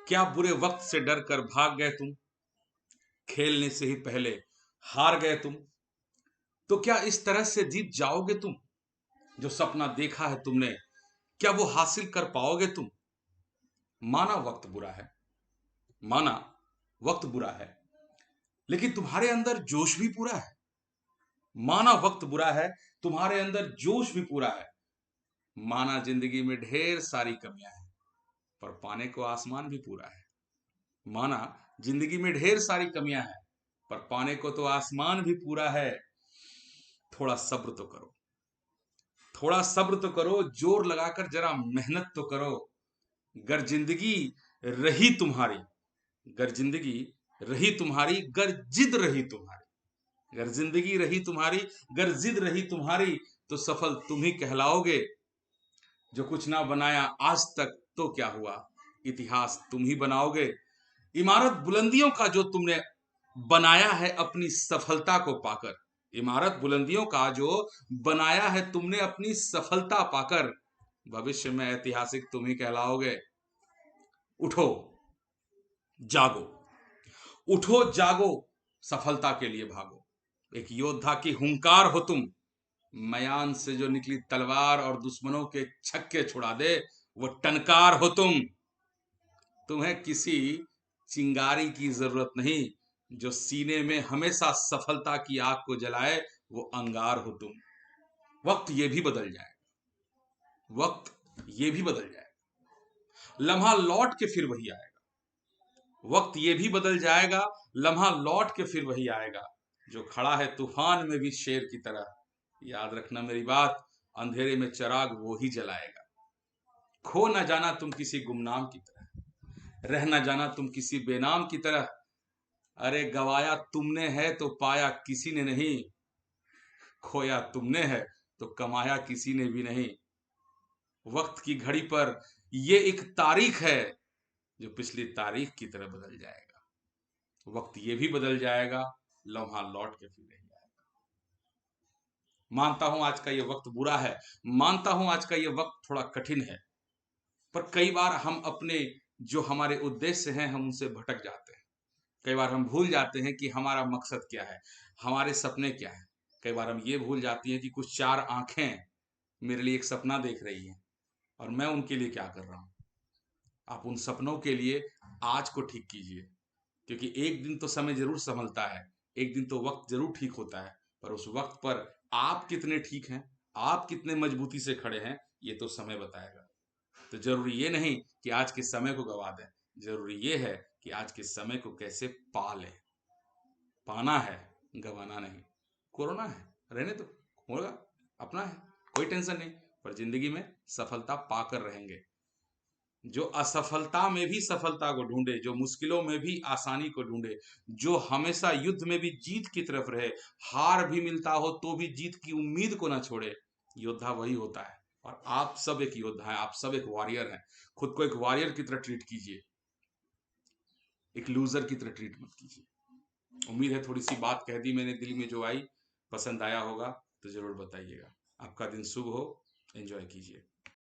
क्या बुरे वक्त से डर कर भाग गए तुम? खेलने से ही पहले हार गए तुम? तो क्या इस तरह से जीत जाओगे तुम? जो सपना देखा है तुमने, क्या वो हासिल कर पाओगे तुम? माना वक्त बुरा है, माना वक्त बुरा है, लेकिन तुम्हारे अंदर जोश भी पूरा है। माना वक्त बुरा है, तुम्हारे अंदर जोश भी पूरा है। माना जिंदगी में ढेर सारी कमियां हैं, पर पाने को आसमान भी पूरा है। माना जिंदगी में ढेर सारी कमियां हैं, पर पाने को तो आसमान भी पूरा है। थोड़ा सब्र तो करो, थोड़ा सब्र तो करो, जोर लगाकर जरा मेहनत तो करो। गर जिंदगी रही तुम्हारी, गर जिंदगी रही तुम्हारी, गर जिद रही तुम्हारी, गर जिंदगी रही तुम्हारी, गर जिद रही तुम्हारी, तो सफल तुम ही कहलाओगे। जो कुछ ना बनाया आज तक तो क्या हुआ, इतिहास तुम ही बनाओगे। इमारत बुलंदियों का जो तुमने बनाया है अपनी सफलता को पाकर, इमारत बुलंदियों का जो बनाया है तुमने अपनी सफलता पाकर, भविष्य में ऐतिहासिक तुम ही कहलाओगे। उठो, जागो, उठो जागो, सफलता के लिए भागो। एक योद्धा की हुंकार हो तुम, मयान से जो निकली तलवार और दुश्मनों के छक्के छुड़ा दे, वो टनकार हो तुम। तुम्हें किसी चिंगारी की जरूरत नहीं, जो सीने में हमेशा सफलता की आग को जलाए, वो अंगार हो तुम। वक्त ये भी बदल जाएगा, वक्त ये भी बदल जाएगा, लम्हा लौट के फिर वही आएगा। वक्त ये भी बदल जाएगा, लम्हा लौट के फिर वही आएगा। जो खड़ा है तूफान में भी शेर की तरह, याद रखना मेरी बात, अंधेरे में चिराग वो ही जलाएगा। खो न जाना तुम किसी गुमनाम की तरह, रह न जाना तुम किसी बेनाम की तरह। अरे गवाया तुमने है तो पाया किसी ने नहीं, खोया तुमने है तो कमाया किसी ने भी नहीं। वक्त की घड़ी पर ये एक तारीख है, जो पिछली तारीख की तरह बदल जाएगा। वक्त ये भी बदल जाएगा, लम्हा लौट के फिर नहीं आएगा। मानता हूं आज का ये वक्त बुरा है, मानता हूं आज का ये वक्त थोड़ा कठिन है, पर कई बार हम अपने जो हमारे उद्देश्य हैं हम उनसे भटक जाते हैं। कई बार हम भूल जाते हैं कि हमारा मकसद क्या है, हमारे सपने क्या हैं। कई बार हम ये भूल जाती हैं कि कुछ चार आंखें मेरे लिए एक सपना देख रही हैं, और मैं उनके लिए क्या कर रहा हूं। आप उन सपनों के लिए आज को ठीक कीजिए, क्योंकि एक दिन तो समय जरूर संभलता है, एक दिन तो वक्त जरूर ठीक होता है, पर उस वक्त पर आप कितने ठीक हैं, आप कितने मजबूती से खड़े हैं, ये तो समय बताएगा। तो जरूरी ये नहीं कि आज के समय को गवा दें, जरूरी ये है कि आज के समय को कैसे पा लें। पाना है, गंवाना नहीं। कोरोना है, रहने दो, होगा, अपना है, कोई टेंशन नहीं। पर जिंदगी में सफलता पाकर रहेंगे। जो असफलता में भी सफलता को ढूंढे, जो मुश्किलों में भी आसानी को ढूंढे, जो हमेशा युद्ध में भी जीत की तरफ रहे, हार भी मिलता हो तो भी जीत की उम्मीद को ना छोड़े, योद्धा वही होता है। और आप सब एक योद्धा हैं, आप सब एक वॉरियर हैं। खुद को एक वॉरियर की तरह ट्रीट कीजिए, एक लूजर की तरह ट्रीट मत कीजिए। उम्मीद है थोड़ी सी बात कह दी मैंने दिल में जो आई, पसंद आया होगा तो जरूर बताइएगा। आपका दिन शुभ हो, एंजॉय कीजिए।